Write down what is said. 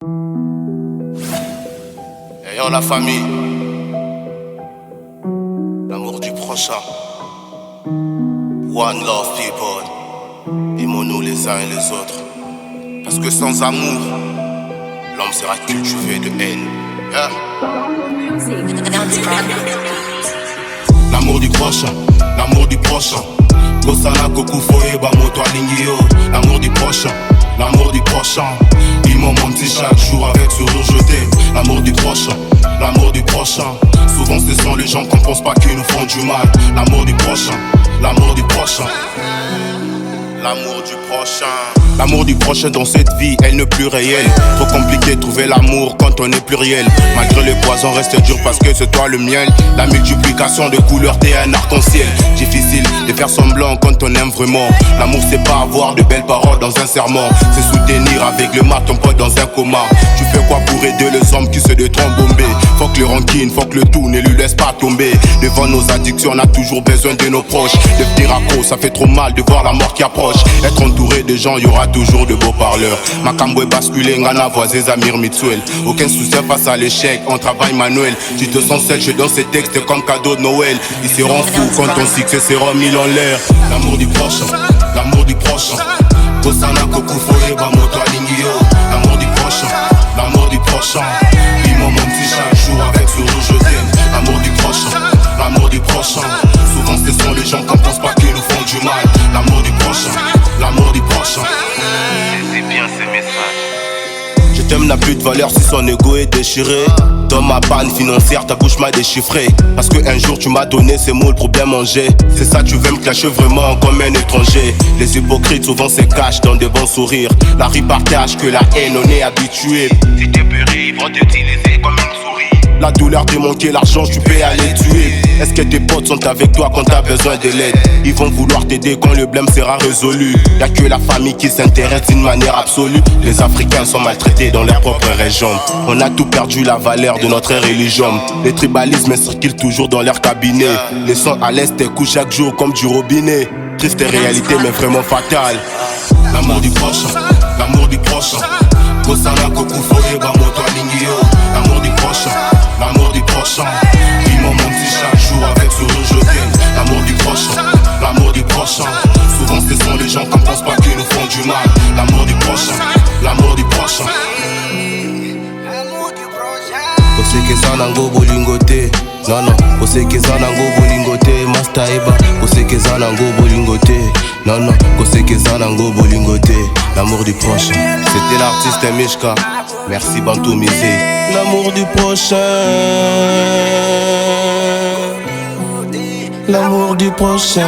Ayant la famille, l'amour du prochain. One love people, aimons-nous les uns et les autres. Parce que sans amour, l'homme sera cultivé de haine. Yeah. L'amour du prochain, l'amour du prochain. Kosana koku foeba moto alingio. L'amour du prochain, l'amour du prochain. Ils m'ont menti chaque jour avec sourire jeté. L'amour du prochain, l'amour du prochain. Souvent ce sont les gens qu'on pense pas qu'ils nous font du mal. L'amour du prochain, l'amour du prochain. L'amour du prochain. L'amour du prochain dans cette vie, elle n'est plus réelle. Trop compliqué de trouver l'amour quand on est pluriel. Malgré le poison reste dur parce que c'est toi le miel. La multiplication de couleurs, t'es un arc-en-ciel. Difficile de faire semblant quand on aime vraiment. L'amour c'est pas avoir de belles paroles dans un serment. C'est soutenir avec le mat ton pote dans un coma. Tu fais quoi pour aider les hommes qui se détrompent bombés? Faut que le rancune, faut que le tout ne lui laisse pas tomber. Devant nos addictions, on a toujours besoin de nos proches. Devenir accro, ça fait trop mal de voir la mort qui approche. Être entouré de gens, y aura toujours de beaux parleurs. Macambo est basculé, ngana voisé Zamir Mitsuel. Aucun souci face à l'échec, on travaille manuel. Tu te sens seul, je donne ces textes comme cadeau de Noël. Ils seront fous quand ton succès sera mis en l'air. L'amour du prochain, l'amour du prochain. Kosana koku foeba moto alingio. L'amour du prochain, l'amour du prochain. Ils m'ont menti chaque jour avec sourire je t'aime. L'amour du prochain, l'amour du prochain. Souvent ce sont les gens qu'on pense pas qu'ils nous font du mal. L'amour du prochain, l'amour du prochain. C'est bien ces messages. Je t'aime n'a plus de valeur si son ego est déchiré. Dans ma panne financière, ta bouche m'a déchiffré. Parce que un jour tu m'as donné ces mots, le problème en j'ai. C'est ça, tu veux me clasher vraiment comme un étranger. Les hypocrites souvent se cachent dans de bons sourires. La rue partage que la haine, on est habitué. Si t'es puré, ils vont t'utiliser comme une souris. La douleur de manquer l'argent, tu peux aller tuer. Est-ce que tes potes sont avec toi quand t'as besoin de l'aide? Ils vont vouloir t'aider quand le blême sera résolu. Y'a que la famille qui s'intéresse d'une manière absolue. Les Africains sont maltraités dans leur propre région. On a tout perdu la valeur de notre religion. Les tribalismes circulent toujours dans leur cabinet. Les sons à l'est coulent chaque jour comme du robinet. Triste réalité mais vraiment fatale. L'amour du prochain, l'amour du prochain. Kosana koku foeba moto alingio. L'amour du prochain, l'amour du prochain. Ils m'ont menti chaque jour avec sourire je t'aime. L'amour du prochain, l'amour du prochain. Souvent ce sont les gens qu'on pense pas qu'ils nous font du mal. L'amour du prochain, l'amour du prochain. Kosekeza nango bolingote. Non non, kosekeza nango bolingote. Mastaiba, kosekeza nango bolingote. Non non, kosekeza nango bolingote. L'amour du prochain. C'était l'artiste Mishka. Merci Bantou Misé. L'amour du prochain. L'amour du prochain.